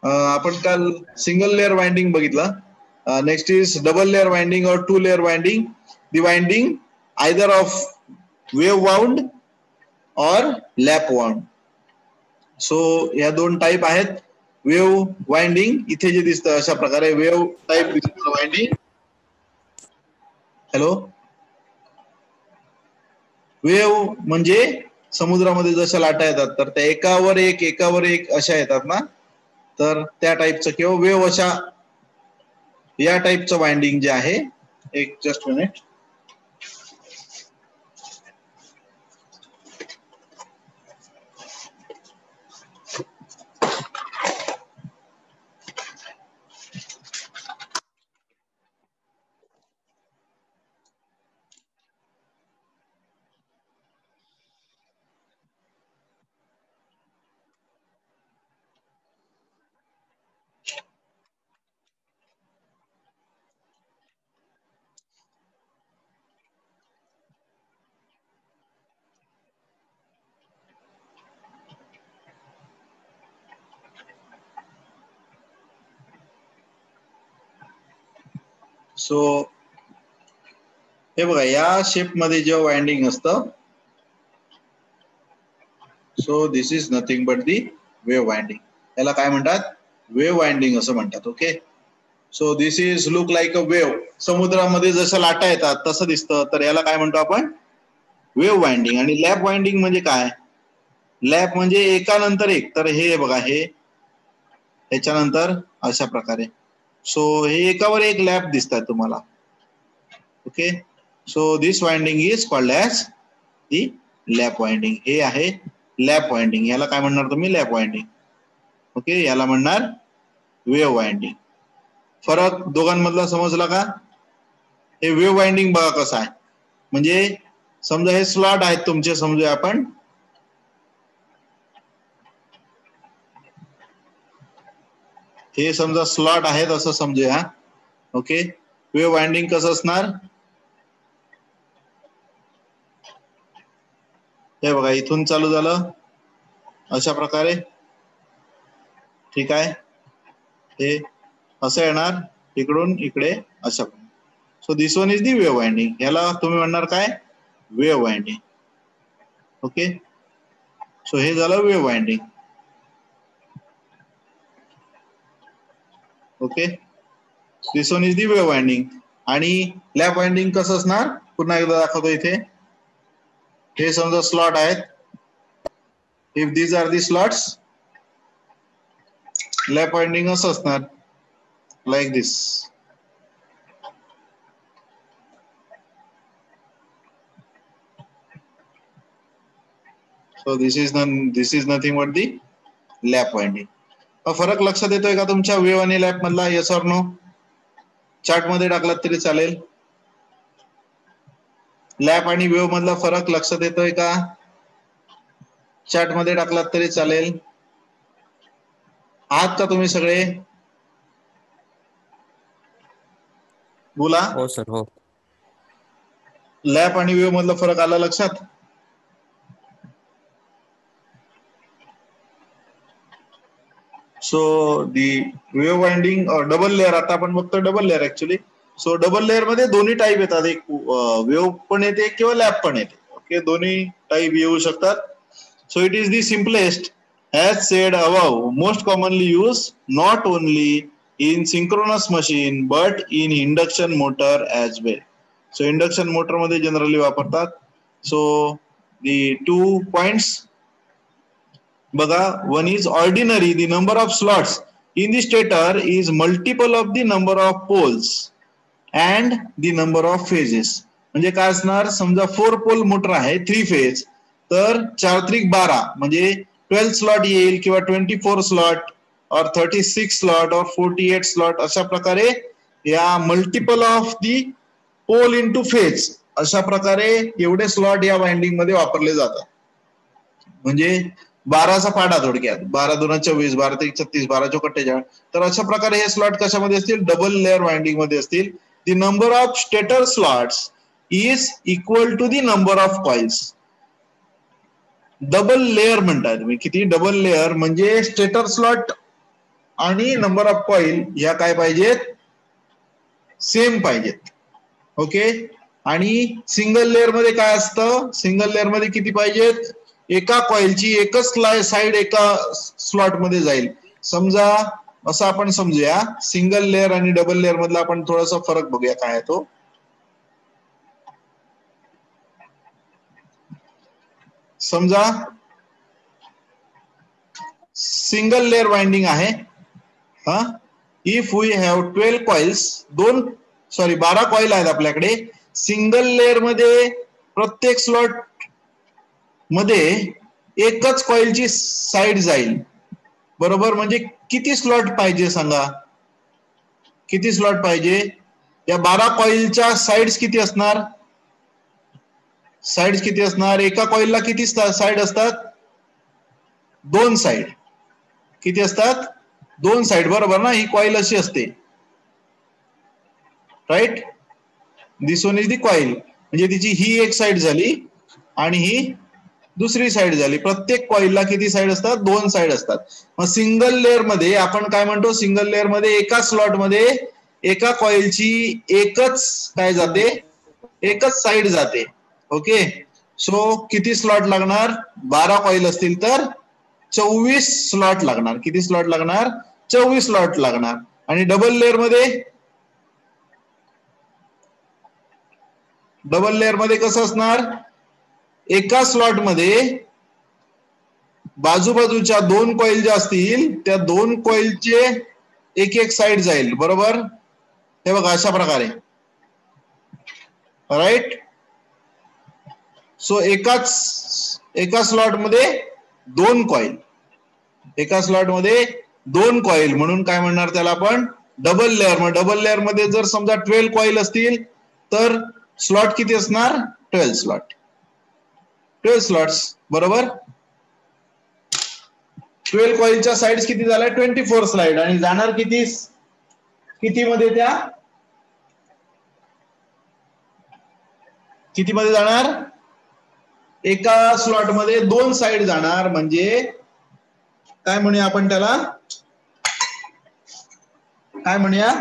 आपण काल single layer winding बघितलं. Next is double layer winding or two layer winding. The winding either of wave wound or lap wound. So या दोन type आहेत. Wave winding इथे जे दिसतं अशा प्रकारे वेव्ह टाईप दिसतं वाइंडिंग. हॅलो, वेव्ह म्हणजे समुद्रामध्ये जशा लाटा येतात तर त्या एकावर एक अशा येतात ना, तर त्या टाईपचं किंवा वेव्ह अशा या टाईपचं वाइंडिंग जे आहे. एक जस्ट मिनिट. सो हे बघा, या शेप मध्ये जेव्हा वाइंडिंग असतं, so this is nothing but the wave winding. याला काय म्हणतात? वेव्ह वाइंडिंग असं म्हणतात. Okay, so this is look like a wave. समुद्रामध्ये जशा लाटा येतात तसं दिसतं, तर याला काय म्हणतो आपण? Wave winding. आणि लॅप वाइंडिंग म्हणजे काय? लॅप म्हणजे एकानंतर एक. तर हे बघा, हे त्याच्यानंतर अशा प्रकारे. सो हे एकावर एक लॅप दिसतात तुम्हाला. Okay, so this winding is called as the lap winding. हे आहे लॅप वाइंडिंग. याला काय म्हणणार तुम्ही? Lap winding. ओके, याला म्हणणार वेव्ह वाइंडिंग. फरक दोघांमधला समजला का? हे वेव्ह वाइंडिंग बघा कसं आहे. म्हणजे समजा हे स्लॉट आहेत तुमचे, समजूया आपण. हे समजा स्लॉट आहेत असं समजूया. ओके, वेव्ह वाइंडिंग कसं असणार? हे बघा, इथून चालू झालं अशा प्रकारे. ठीक आहे, हे असं येणार इकडून इकडे अशा. So this one is the wave winding. याला तुम्ही म्हणणार काय? Wave winding. ओके, सो हे झालं wave winding. Okay, this one is the wave winding. आणि लॅप वाइंडिंग कसं असणार? पुन्हा एकदा दाखवतो इथे. हे समजा स्लॉट आहेत. If these are the slots, lap winding असं असणार, like this. So this is nothing but the lap winding. फरक लक्षात येतोय का तुमच्या वेव्ह आणि लॅप मधला? Yes or no? चार्ट मध्ये टाकलात तरी चालेल. लॅप आणि वेव्ह मधला फरक लक्षात येतोय का? चार्ट मध्ये टाकलात तरी चालेल. आहात का तुम्ही सगळे? बोला. हो सर, हो. लॅप आणि वेव्ह मधला फरक आला लक्षात? सो दी वेव्ह वाइंडिंग डबल लेअर. आता आपण बघतो double layer actually. So double layer मध्ये दोन्ही टाईप येतात. एक वेव्ह पण येते किंवा लॅप पण येते. ओके, दोन्ही टाईप येऊ शकतात. So it is the simplest as said above, most commonly used not only in synchronous machine but in induction motor as well. So induction motor मध्ये जनरली वापरतात. So the 2 points बघा, one is ordinary, the number of slots in the stator is multiple of the number of poles and the number of phases. म्हणजे काय असणार? समजा 4 pole motor आहे, 3 phase, तर 4 त्रिक 12 म्हणजे 12 स्लॉट येईल किंवा 24 स्लॉट और 36 स्लॉट और 48 स्लॉट. अशा प्रकारे या multiple of the pole into phase अशा प्रकारे एवढे स्लॉट या वाइंडिंग मध्ये वापरले जातात. म्हणजे 12चा पाडा थोडक्यात. 12 2 24, 12 3 36, 12 4 48. तर अशा प्रकारे हे स्लॉट कशामध्ये असतील? डबल लेअर वाइंडिंग मध्ये असतील. The number of stator slots is equal to the number of coils. Double layer म्हणताय तुम्ही. किती? डबल लेअर म्हणजे स्टेटर स्लॉट आणि नंबर ऑफ कॉईल ह्या काय पाहिजेत, सेम पाहिजेत. ओके. आणि सिंगल लेअर मध्ये काय असतं, सिंगल लेअर मध्ये किती पाहिजेत, एका कॉईलची एकच साइड एका स्लॉट मध्ये जाईल. समजा असं आपण समजूया, सिंगल लेअर आणि डबल लेअर मधला आपण थोडासा फरक बघूया काय आहे तो. समजा सिंगल लेअर वाइंडिंग आहे. हा, if we have 12 coils, 12 coil आहेत आपल्याकडे. सिंगल लेअर मध्ये प्रत्येक स्लॉट मध्ये एकच कॉइलची साइड जाईल, बरोबर. म्हणजे किती स्लॉट पाहिजे सांगा, किती स्लॉट पाहिजे. या 12 कॉइलच्या साइड्स किती असणार, साइड्स किती असणार, एका कॉइलला किती साइड असतात, 2 साइड. किती असतात, 2 साइड, बरोबर ना. ही कॉइल अशी असते, right. This one is the coil, म्हणजे तिची ही एक साइड झाली आणि ही दुसरी साइड झाली. प्रत्येक कॉइलला किती साइड असतात, 2 साइड असतात. मग सिंगल लेअर मध्ये आपण काय म्हणतो, सिंगल लेअर मध्ये एका स्लॉट मध्ये एका कॉइलची एकच काय जाते, एकच साइड जाते. ओके. सो किती स्लॉट लागणार, 12 कॉइल असतील तर 24 स्लॉट लागणार. किती स्लॉट लागणार, 24 स्लॉट लागणार. आणि डबल लेअर मध्ये, डबल लेअर मध्ये कसं असणार, एका स्लॉट मध्ये बाजूबाजूच्या 2 कॉइल ज्या असतील त्या 2 कॉइलचे एक एक साइड जाईल, बरोबर. हे बघा अशा प्रकारे, राईट. सो एका स्लॉट मध्ये 2 कॉइल, एका स्लॉट मध्ये 2 कॉइल, म्हणून काय म्हणणार त्याला आपण, डबल लेअर. मग डबल लेअर मध्ये जर समजा 12 कॉइल असतील तर स्लॉट किती असणार, 12 स्लॉट, 12 स्लॉट्स, बरोबर. 12 कॉइलच्या साइड्स किती झाल्या, 24 स्लाइड. आणि जाणार किती, किती मध्ये, त्या किती मध्ये जाणार, एका स्लॉट मध्ये 2 साइड जाणार. म्हणजे काय म्हणूया आपण त्याला, काय म्हणूया,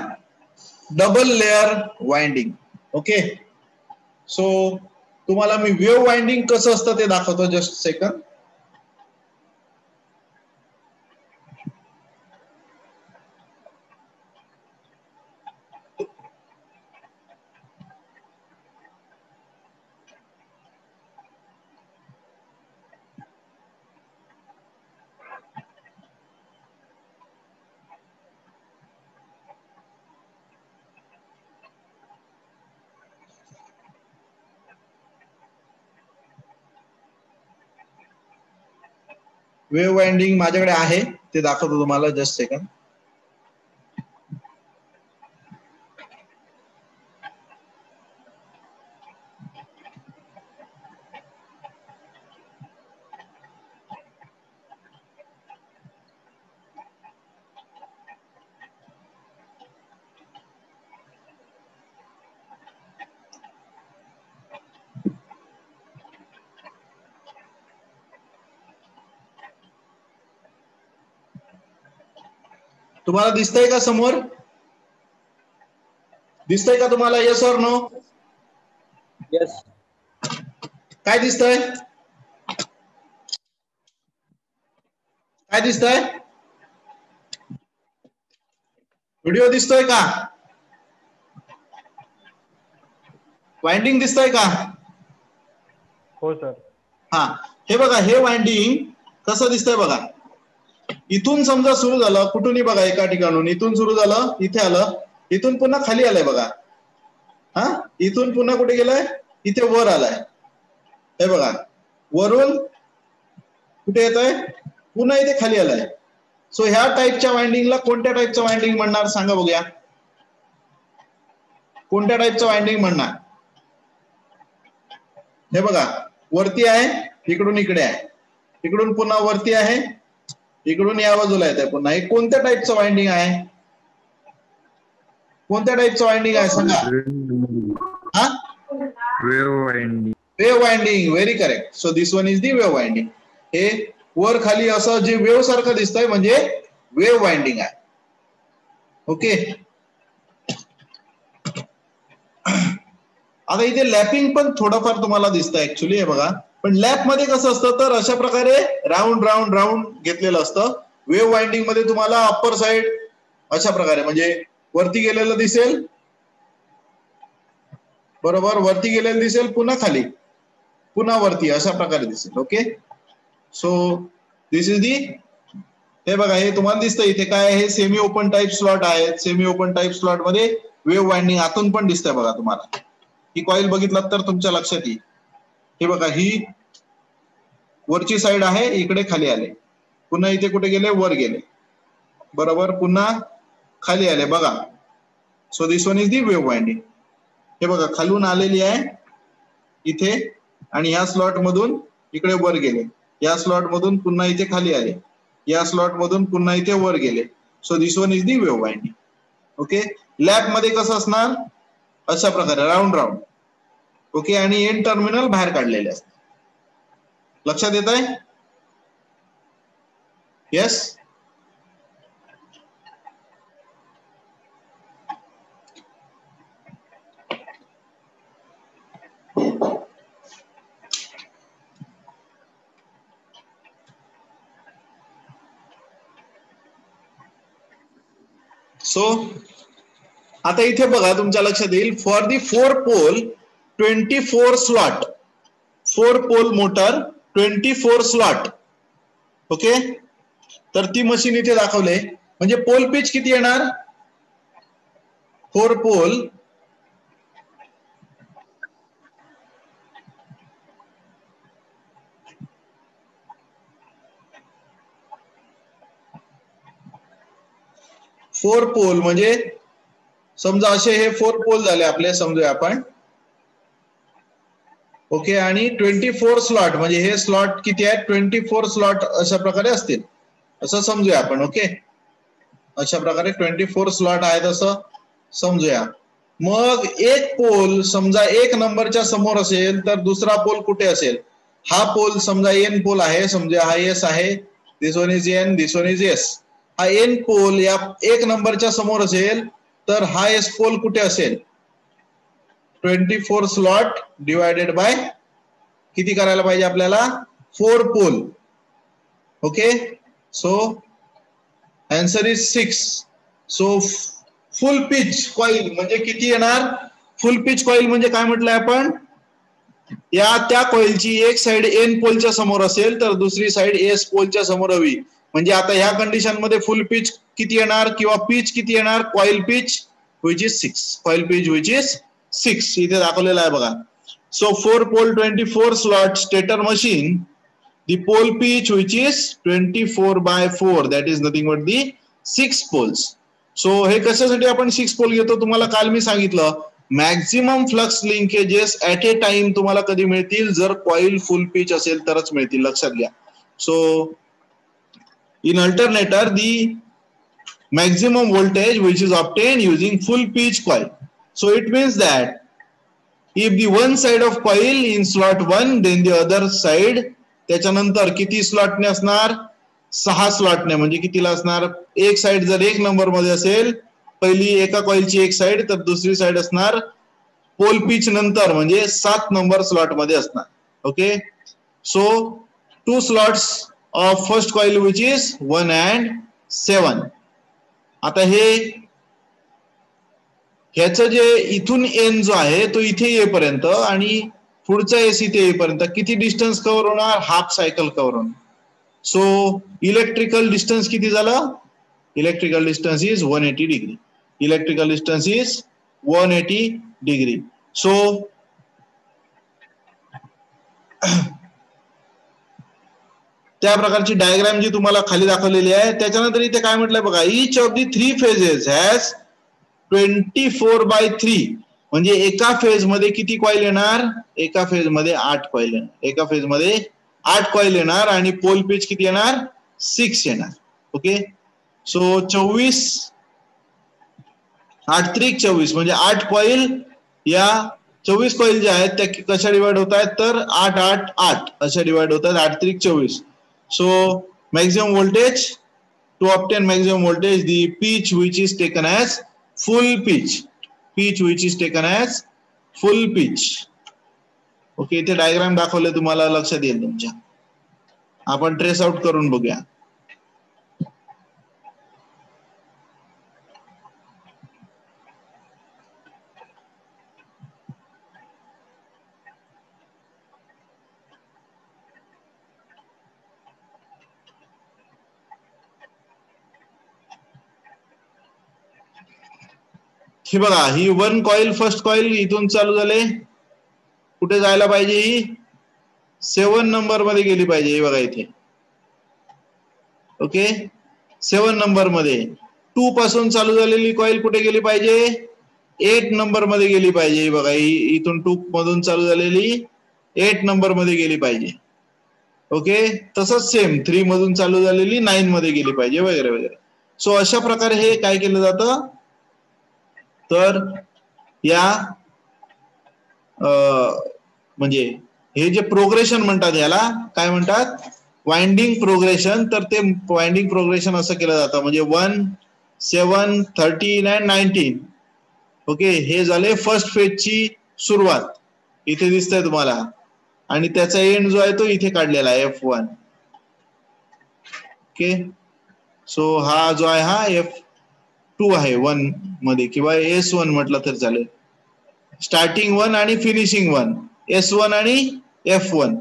double layer winding. Okay. So तुम्हाला मी वेव्ह वाइंडिंग कसं असतं ते दाखवतो, जस्ट सेकंड. वेव्ह वाइंडिंग माझ्याकडे आहे, ते दाखवतो तुम्हाला, जस्ट सेकंड. तुम्हाला दिसतंय का समोर, दिसतंय का तुम्हाला, येस ऑर नो. यस. काय दिसतंय, काय दिसतंय, व्हिडिओ दिसतोय का, वाइंडिंग दिसतंय का. हो सर. हा, हे बघा, हे वाइंडिंग कसं दिसतंय बघा. इथून समजा सुरू झालं, कुठूनही बघा, एका ठिकाणून इथून सुरू झालं, इथे आलं, इथून पुन्हा खाली आलंय बघा. हा, इथून पुन्हा कुठे गेलंय, इथे वर आलाय. हे बघा, वरून कुठे येतोय, पुन्हा इथे खाली आलाय. सो ह्या टाईपच्या वाइंडिंगला कोणत्या टाईपचं वाइंडिंग म्हणणार सांगा बघूया, कोणत्या टाईपचं वाइंडिंग म्हणणार. हे बघा, वरती आहे, इकडून इकडे आहे, इकडून पुन्हा वरती आहे, इकडून या बाजूला येत आहे पुन्हा. हे कोणत्या टाईपचं वाइंडिंग आहे, कोणत्या टाईपचं वाइंडिंग आहे सांगा. हा, wave winding. Wave winding, very correct. So this one is the wave winding. हे वर खाली असं जे वेव्ह सारखं दिसतंय म्हणजे वेव्ह वाइंडिंग आहे. ओके. आता इथे लॅपिंग पण थोडंफार तुम्हाला दिसतं ऍक्च्युली, हे बघा. पण लॅप मध्ये कसं असतं तर अशा प्रकारे राऊंड राऊंड राऊंड घेतलेलं असतं. वेव्ह वाइंडिंग मध्ये तुम्हाला अप्पर साइड अशा प्रकारे म्हणजे वरती गेलेलं दिसेल, बरोबर, वरती गेलेलं दिसेल, पुन्हा खाली, पुन्हा वरती, अशा प्रकारे दिसेल. Okay. So this is the, हे बघा, हे तुम्हाला दिसतं इथे काय आहे, सेमी ओपन टाईप स्लॉट आहेत. सेमी ओपन टाईप स्लॉट मध्ये वेव्ह वाइंडिंग आतून पण दिसतंय बघा तुम्हाला. ही कॉईल बघितलात तर तुमच्या लक्षात येईल. हे बघा, ही वरची साइड आहे, इकडे खाली आले, पुन्हा इथे कुठे गेले, वर गेले, बरोबर, पुन्हा खाली आले बघा. So this one is the wave winding. हे बघा, खालून आलेली आहे इथे आणि ह्या स्लॉट मधून इकडे वर गेले, या स्लॉट मधून पुन्हा इथे खाली आले, या स्लॉट मधून पुन्हा इथे वर गेले. So this one is the wave winding. Okay. Lap मध्ये कसं असणार, अशा प्रकारे राऊंड राऊंड. ओके. आणि एंड टर्मिनल बाहेर काढलेले असतात. लक्षात येत आहे? येस. सो आता इथे बघा, तुमच्या लक्षात येईल, for the 4 pole 24 slot, 4 pole motor 24 slot. Okay. तर ती मशीन इथे दाखवले. म्हणजे पोल पिच किती येणार, 4 पोल 4 पोल म्हणजे समजा असे हे 4 पोल झाले आपले, समजूया आपण. ओके. आणि 24 स्लॉट म्हणजे हे स्लॉट किती आहेत, 24 स्लॉट अशा प्रकारे असतील, असं समजूया आपण. ओके. अशा प्रकारे 24 स्लॉट आहेत असं समजूया. मग एक पोल समजा 1 नंबरच्या समोर असेल तर दुसरा पोल कुठे असेल, हा पोल समजा एन पोल आहे, समजा हा एस आहे, this one is N, this one is S. हा एन पोल या 1 नंबरच्या समोर असेल तर हा एस पोल कुठे असेल, 24 स्लॉट डिवायडेड बाय किती करायला पाहिजे आपल्याला, 4 pole. Okay. So answer is 6. So full pitch coil म्हणजे किती येणार, फुल पिच कॉईल म्हणजे काय म्हटलंय आपण, या त्या कॉईलची एक साइड एन पोलच्या समोर असेल तर दुसरी साइड एस पोलच्या समोर हवी. म्हणजे आता ह्या कंडिशन मध्ये फुल पिच किती येणार किंवा पिच किती येणार, coil pitch which is 6, coil pitch which is 6 इथे दाखवलेलं आहे बघा. So 4 pole 24 slot stator machine, the pole pitch which is 24/4, that is nothing but the 6 poles. So हे कशासाठी आपण 6 पोल घेतो, तुम्हाला काल मी सांगितलं, maximum flux linkages at A time तुम्हाला कधी मिळतील, जर कॉईल फुल पिच असेल तरच मिळतील, लक्षात घ्या. So in alternator the maximum voltage which is obtained using full pitch coil. So it means that if the one side of coil in slot 1 then the other side, त्याच्यानंतर किती स्लॉटने असणार, 6 स्लॉटने. म्हणजे कितीला असणार, एक साइड जर 1 नंबर मध्ये असेल, पहिली एका कॉइलची एक साइड, तर दुसरी साइड असणार पोल पिच नंतर म्हणजे 7 नंबर स्लॉट मध्ये असणार. Okay. So 2 slots of first coil which is 1 and 7. आता हे ह्याचं जे इथून एन जो आहे तो इथे येईपर्यंत आणि पुढचा एस इथे येईपर्यंत किती डिस्टन्स कव्हर होणार, हाफ सायकल कव्हर होणार. सो इलेक्ट्रिकल डिस्टन्स किती झालं, electrical distance is 180 degree. Electrical distance is 180 degree. So त्या प्रकारची डायग्राम जी तुम्हाला खाली दाखवलेली आहे. त्याच्यानंतर इथे काय म्हटलंय बघा, each of the 3 phases has 24/3 म्हणजे एका फेज मध्ये किती कॉइल येणार, एका फेज मध्ये 8 कॉइल येणार, एका फेज मध्ये 8 कॉइल येणार आणि पोल पिच किती येणार, 6 येणार. ओके. सो 24 8 त्रिक 24 म्हणजे 8 कॉइल, या 24 कॉइल ज्या आहेत त्या कशा डिवाइड होत आहेत तर 8 8 8 अशा डिवाइड होत आहेत, 8 त्रिक 24. So maximum voltage to obtain maximum voltage, the pitch which is taken as full pitch. Pitch which is taken as full pitch. Okay, इथे डायग्राम दाखवले तुम्हाला लक्षात येईल तुमच्या. आपण ट्रेस आउट करून बघूया. ही बघा, ही वन कॉइल, फर्स्ट कॉइल इथून चालू झाले, कुठे जायला पाहिजे, ही 7 नंबर मध्ये गेली पाहिजे. ही बघा इथे. ओके, 7 नंबर मध्ये. 2 पासून चालू झालेली कॉइल कुठे गेली पाहिजे, 8 नंबर मध्ये गेली पाहिजे. ही बघा, ही इथून 2 मधून चालू झालेली 8 नंबर मध्ये गेली पाहिजे. ओके, तसंच सेम 3 मधून चालू झालेली 9 मध्ये गेली पाहिजे, वगैरे वगैरे. सो अशा प्रकारे हे काय केलं जातं, तर या म्हणजे हे जे प्रोग्रेशन म्हणतात, याला काय म्हणतात, वाइंडिंग प्रोग्रेशन. तर ते वाइंडिंग प्रोग्रेशन असं केलं जातं, म्हणजे 1, 7, 13 आणि 19. ओके, हे झाले फर्स्ट फेजची सुरुवात, इथे दिसतंय तुम्हाला, आणि त्याचा एंड जो आहे तो इथे काढलेला आहे F1. ओके, सो हा जो आहे हा F2 आहे 1 मध्ये, किंवा S1 म्हटलं तर चालेल. स्टार्टिंग 1 आणि फिनिशिंग 1, S1 आणि F1.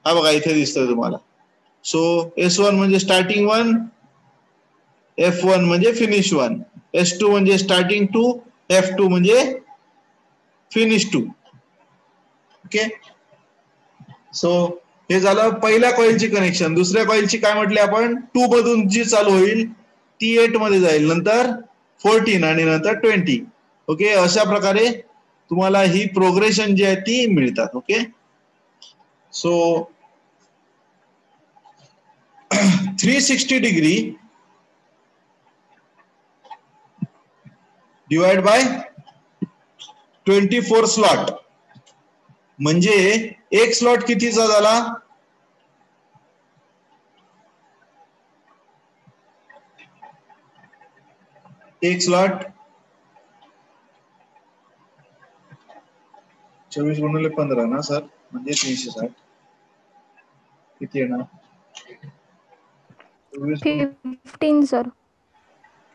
हा बघा इथे दिसतोय तुम्हाला. सो S1 म्हणजे स्टार्टिंग 1, F1 म्हणजे फिनिश 1, S2 म्हणजे स्टार्टिंग 2, F2 म्हणजे फिनिश 2. ओके, सो हे झालं पहिल्या कॉइलची कनेक्शन. दुसऱ्या कॉइलची काय म्हटले आपण, 2 मधून जी चालू होईल ती 8 मध्ये जाईल, नंतर 14 आणि नंतर 20. ओके, अशा प्रकारे तुम्हाला ही प्रोग्रेशन जी आहे ती मिळतात. Okay, so 360 degree divide by 24 slot, म्हणजे एक स्लॉट कितीचा झाला, एक स्लॉट 24 गुणिले 15 ना सर, म्हणजे 360. किती येणार, 15 सर.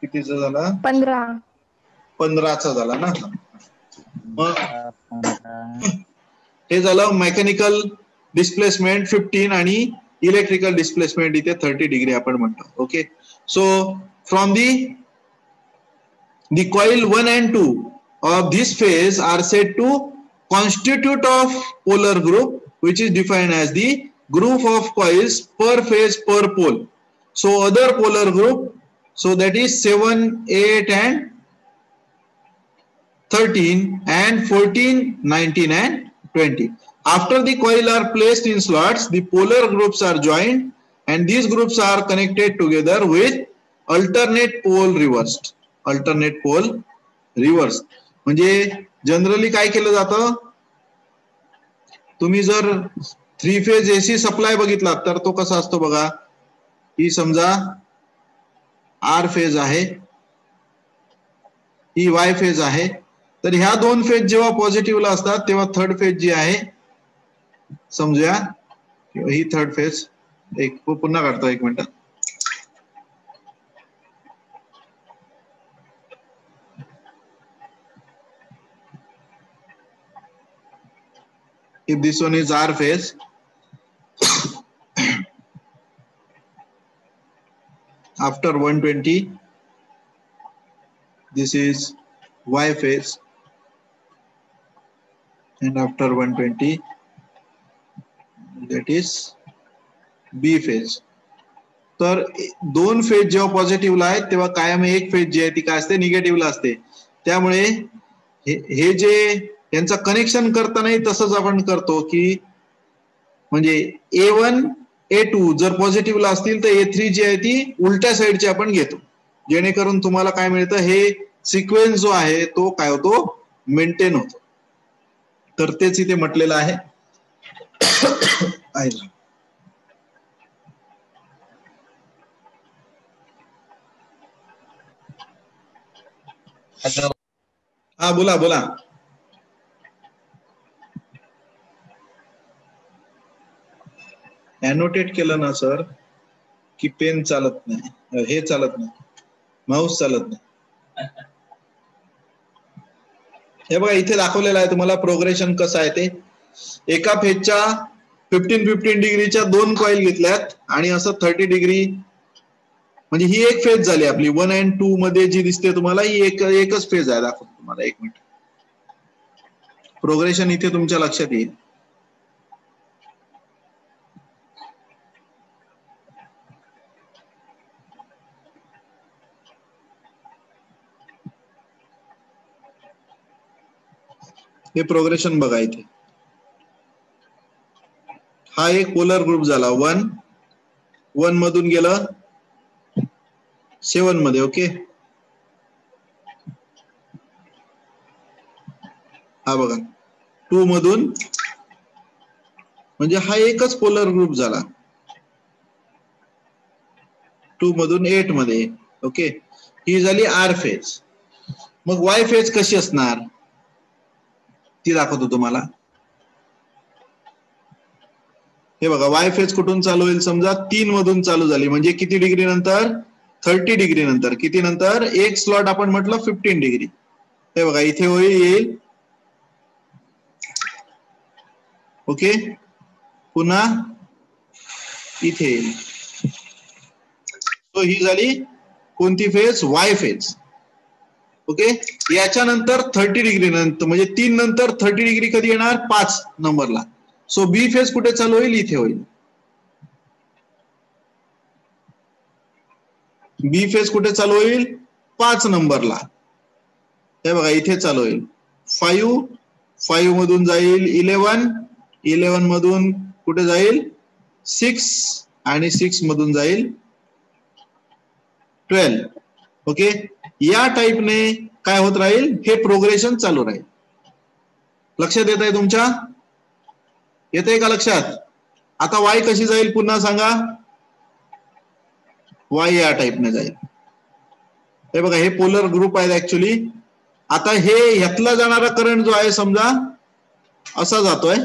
कितीचा झाला, 15चा झाला ना. मग हे झालं मेकॅनिकल डिस्प्लेसमेंट 15 आणि इलेक्ट्रिकल डिस्प्लेसमेंट इथे 30 डिग्री आपण म्हणतो. Okay, so from the coil 1 and 2 of this phase are said to constitute of polar group, which is defined as the group of coils per phase per pole. So other polar group, so that is 7, 8 and 13 and 14, 19 and 20. After the coil are placed in slots, the polar groups are joined and these groups are connected together with alternate pole reversed. Alternate pole reverse. म्हणजे generally काय केलं जातं, तुम्ही जर 3 phase AC supply बघितला तर तो कसा असतो बघा, ही समजा आर फेज आहे, ही वाय फेज आहे. तर ह्या 2 फेज जेव्हा पॉझिटिव्हला असतात तेव्हा थर्ड फेज जी आहे, समजूया ही थर्ड फेज, एक पुन्हा काढतो 1 minute. If this one is R phase, after 120, this is Y phase, and after 120, that is B phase. तर 2 फेज जेव्हा पॉझिटिव्हला आहेत तेव्हा कायम एक फेज जी आहे ती काय असते, निगेटिव्हला असते. त्यामुळे हे जे यांचं कनेक्शन करतानाही तसंच आपण करतो की, म्हणजे A1 A2 जर पॉझिटिव्हला असतील तर A3 जी आहे ती उलट्या साईडची आपण घेतो, जेणेकरून तुम्हाला काय मिळतं, हे सिक्वेन्स जो आहे तो काय होतो, मेंटेन होतो. तर तेच इथे म्हटलेलं आहे. हॅलो. हा बोला बोला. एनोटेट केलं ना सर की पेन चालत नाही, हे चालत नाही, माऊस चालत नाही. हे बघा इथे दाखवलेलं आहे तुम्हाला प्रोग्रेशन कसं आहे ते. एका फेजच्या 15-15 डिग्रीच्या 2 कॉईल घेतल्यात आणि असं 30 डिग्री, म्हणजे ही एक फेज झाली आपली 1 and 2 मध्ये जी दिसते तुम्हाला ही एकच फेज आहे. दाखवतो तुम्हाला 1 मिनिट. प्रोग्रेशन इथे तुमच्या लक्षात येईल. हे प्रोग्रेशन बघा इथे. हा एक पोलर ग्रुप झाला 1 मधून गेलं 7 मध्ये. ओके, हा बघा 2 मधून, म्हणजे हा एकच पोलर ग्रुप झाला 2 मधून 8 मध्ये. ओके, ही झाली आर फेज. मग वाय फेज कशी असणार ती दाखवतो तुम्हाला. हे बघा वाय फेज कुठून चालू होईल, समजा 3 मधून चालू झाली, म्हणजे किती डिग्री नंतर, 30 डिग्री नंतर. किती नंतर, एक स्लॉट आपण म्हटलं 15 डिग्री. हे बघा इथे होईल. ओके, पुन्हा इथे येईल. तो ही झाली कोणती फेज, वाय फेज. ओके, याच्यानंतर 30 डिग्री नंतर, म्हणजे 3 नंतर 30 डिग्री कधी येणार, 5 नंबरला. सो बी फेज कुठे चालू होईल, इथे होईल. बी फेज कुठे चालू होईल, 5 नंबरला. हे बघा इथे चालू होईल 5 मधून जाईल 11 मधून कुठे जाईल 6 आणि 6 मधून जाईल 12. ओके, या टाईपने काय होत राहील, हे प्रोग्रेशन चालू राहील. लक्षात येत आहे तुमच्या, येत आहे का लक्षात. आता वाय कशी जाईल पुन्हा सांगा, वाय या टाईपने जाईल. हे बघा हे पोलर ग्रुप आहेत ऍक्च्युली. आता हे ह्यातला जाणारा करंट जो आहे समजा असा जातोय,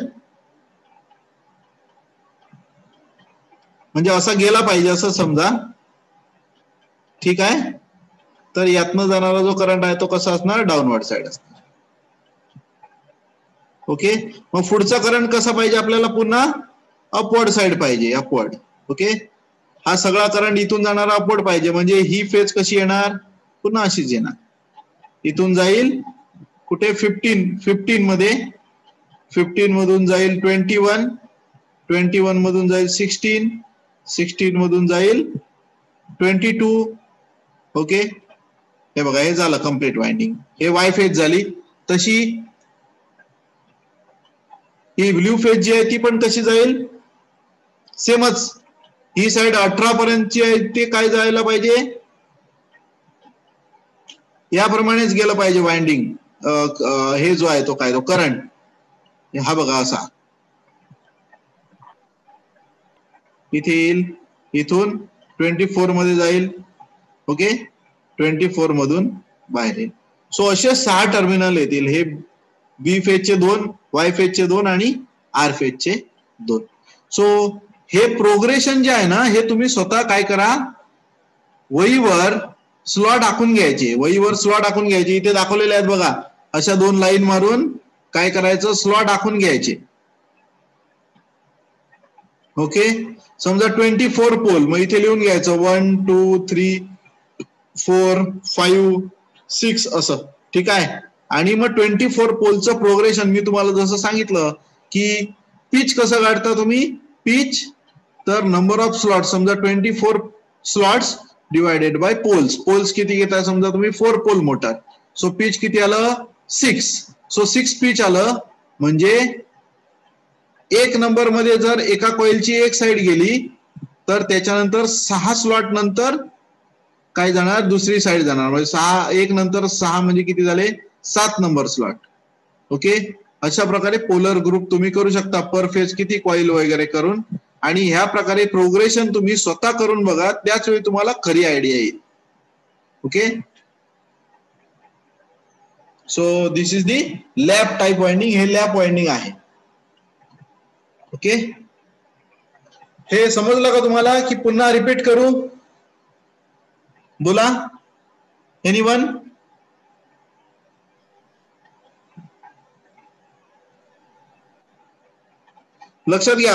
म्हणजे असा गेला पाहिजे असं समजा. ठीक आहे, तर यातनं जाणारा जो करंट आहे तो कसा असणार, डाऊनवर्ड साइड असणार. ओके, मग पुढचा करंट कसा पाहिजे आपल्याला, पुन्हा अपवर्ड साइड पाहिजे, अपवर्ड. ओके, हा सगळा करंट इथून जाणारा अपवर्ड पाहिजे, म्हणजे ही फेज कशी येणार, पुन्हा अशीच येणार. इथून जाईल कुठे 15 मध्ये, 15 मधून जाईल 21 मधून जाईल 16 मधून जाईल 22. ओके, हे बघा हे झालं कम्प्लीट वाइंडिंग. हे वाय फेज झाली. तशी ही ब्ल्यू फेज जी आहे ती पण कशी जाईल, सेमच. ही साइड 18 पर्यंतची आहे, ते काय जायला पाहिजे, याप्रमाणेच गेलं पाहिजे वाइंडिंग. हे जो आहे तो काय, तो करंट, हा बघा असा इथे येईल, इथून 24 मध्ये जाईल. ओके, 24 मधून बाहेर येईल. सो असे 6 टर्मिनल येतील. हे बी फेजचे 2, वाय फेजचे 2 आणि आर फेजचे 2. सो हे प्रोग्रेशन जे आहे ना, हे तुम्ही स्वतः काय करा, वहीवर स्लॉट आखून घ्यायचे. वहीवर स्लॉट आखून घ्यायचे. इथे दाखवलेले आहेत बघा, अशा 2 लाईन मारून काय करायचं, स्लॉट आखून घ्यायचे. ओके, समजा 24 पोल, मग इथे लिहून घ्यायचं 1 2 3 4 5 6 असं. ठीक आहे, आणि मग 24 पोलचं प्रोग्रेशन मी तुम्हाला जसं सांगितलं की पिच कसं काढता तुम्ही, पिच तर नंबर ऑफ स्लॉट, समजा 24 slots divided by poles. Poles किती घेताय, समजा तुम्ही 4 पोल मोटर. सो पिच किती आलं, 6. सो 6 पिच आलं, म्हणजे 1 नंबर मध्ये जर एका कॉइलची एक साइड गेली तर त्याच्यानंतर 6 स्लॉट नंतर काय जाणार, दुसरी साइड जाणार. म्हणजे 6, 1 नंतर 6 म्हणजे किती झाले, 7 नंबर स्लॉट. ओके, अशा प्रकारे पोलर ग्रुप तुम्ही करू शकता पर फेज किती कॉइल वगैरे करून. आणि ह्या प्रकारे प्रोग्रेशन तुम्ही स्वतः करून बघा, त्याच वेळी तुम्हाला खरी आयडिया येईल. Okay, so this is the lap type winding, हे लॅप वाइंडिंग आहे. ओके, हे समजलं का तुम्हाला की पुन्हा रिपीट करू? बोला, एनीवन? लक्षात घ्या,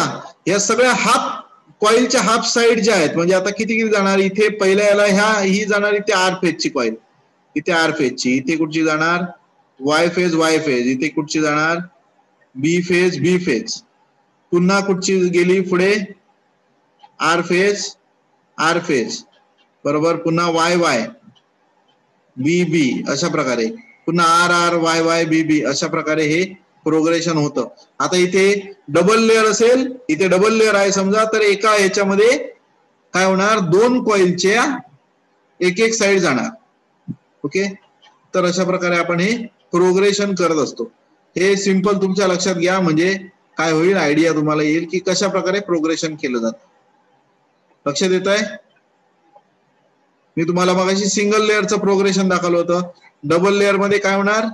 या सगळ्या हाफ कॉइलच्या हाफ साइड ज्या आहेत, म्हणजे आता किती किती जाणार, इथे पहिल्या याला ही जाणार इथे आर फेजची कॉइल, इथे आर फेजची, इथे कुठची जाणार वाय फेज, इथे कुठची जाणार बी फेज, पुन्हा कुठची गेली पुढे आर फेज बरोबर, पुन्हा वाय बी अशा प्रकारे, पुन्हा आर वाय बी अशा प्रकारे हे प्रोग्रेशन होतं. आता इथे डबल लेअर असेल, इथे डबल लेअर आहे समजा, तर एका ह्याच्यामध्ये काय होणार, दोन कॉइलच्या एक साइड जाणार. ओके, तर अशा प्रकारे आपण हे प्रोग्रेशन करत असतो. हे सिंपल तुमच्या लक्षात घ्या, म्हणजे काय होईल, आयडिया तुम्हाला येईल की कशा प्रकारे प्रोग्रेशन केलं जातं. लक्षात येत आहे? मी तुम्हाला मगाशी सिंगल लेअरचं प्रोग्रेशन दाखवलं होतं. डबल लेअर मध्ये काय होणार,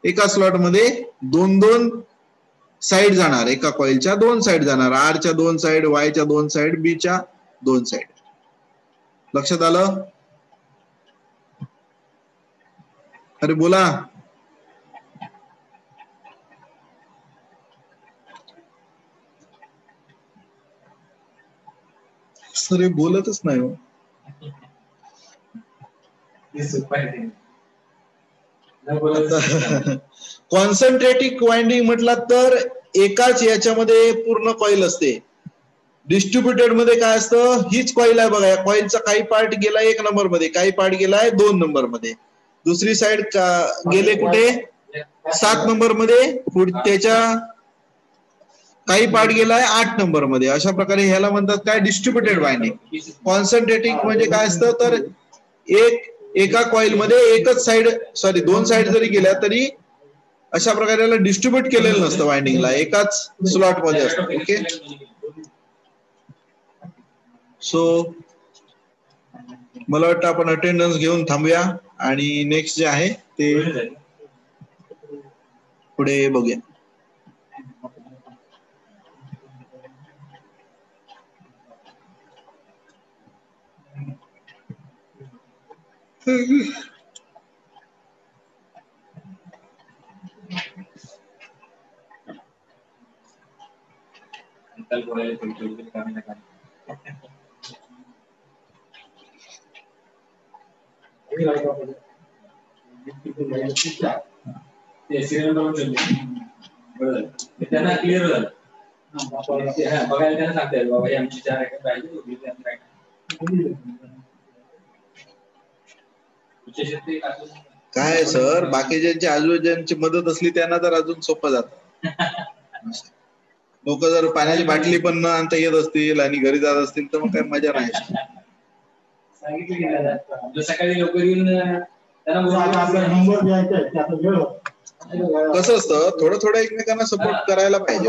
एका स्लॉट मध्ये दोन साइड जाणार, एका कॉइलच्या दोन साइड जाणार, आर च्या दोन साइड, वाय च्या दोन साइड, बी च्या दोन साइड. लक्षात आलं? अरे बोला. सर बोलतच नाही हो. कॉन्सन्ट्रेटिंग वाइंडिंग म्हटलं तर एकाच याच्यामध्ये पूर्ण कॉइल असते. डिस्ट्रीब्युटेड मध्ये काय असतं, हीच कॉइल आहे बघा, या कॉइलचा काही पार्ट गेला 1 नंबर मध्ये, काही पार्ट गेलाय 2 नंबर मध्ये, दुसरी साइड गेले कुठे 7 नंबर मध्ये, त्याच्या काही पार्ट गेलाय 8 नंबर मध्ये. अशा प्रकारे ह्याला म्हणतात काय, डिस्ट्रीब्युटेड वाइंडिंग. कॉन्सन्ट्रेटिंग म्हणजे काय असतं, तर एका कॉइल मध्ये एकच साइड, सॉरी दोन साइड जरी गेल्या तरी अशा प्रकारे याला डिस्ट्रीब्यूट केलेलं नसतं वाइंडिंगला, एकाच स्लॉट मध्ये असतं. ओके, सो मला वाटतं आपण अटेंडन्स घेऊन थांबूया आणि नेक्स्ट जे आहे ते पुढे बघूया. त्यांना क्लिअर झालं बघायला, त्यांना सांगता येईल बाबा आमची 4 आयटम पाहिजे. काय सर, बाकीच्यांची आजूबाजूची मदत असली त्यांना तर अजून सोपं जातं. लोक जर पाण्याची बाटली पण न आणता येत असतील आणि घरी जात असतील तर मग काय मजा नाही. सकाळी लवकर येऊन कसं असतं, थोडं एकमेकांना सपोर्ट करायला पाहिजे.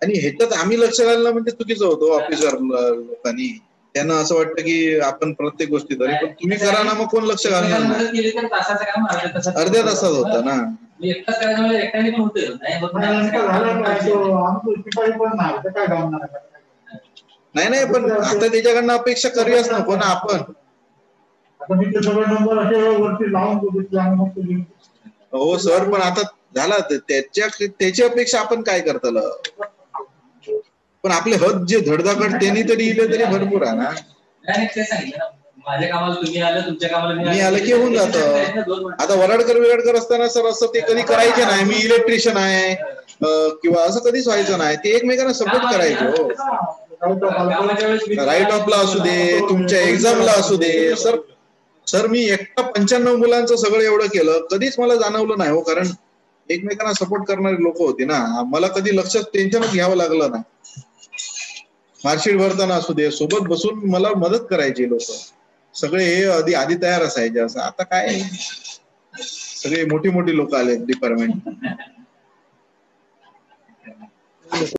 आणि ह्याच्यात आम्ही लक्ष घालणं म्हणजे चुकीचं होतं. ऑफिसर लोकांनी त्यांना असं वाटतं की आपण प्रत्येक गोष्टी तरी, पण तुम्ही करा ना, मग कोण लक्ष घालणार नाही. अर्ध्या तासात होतं ना. नाही पण आता त्याच्याकडनं अपेक्षा करूयाच नको ना आपण. हो सर, पण आता झाला त्याची अपेक्षा आपण काय करताल. पण आपले हद जे धडधाकड त्यांनी तरी इले तरी भरपूर आहे ना. माझ्या कामाला तुम्ही आलं, तुमच्या कामाला मी आलं की होऊन जातं. आता वराडकर असताना सर असं ते कधी करायचे नाही. मी इलेक्ट्रिशियन आहे किंवा असं कधीच व्हायचं नाही. ते एकमेकांना सपोर्ट करायचे. हो, राईट ऑफला असू दे, तुमच्या एक्झामला असू दे. सर मी एकटा 95 मुलांचं सगळं एवढं केलं, कधीच मला जाणवलं नाही हो, कारण एकमेकांना सपोर्ट करणारी लोक होती ना. मला कधी लक्षात टेन्शनच घ्यावं लागलं नाही. मार्कशीट भरताना असू दे, सोबत बसून मला मदत करायची लोक सगळे. हे आधी तयार असायचे. असं आता काय सगळे मोठी लोक आले डिपार्टमेंट.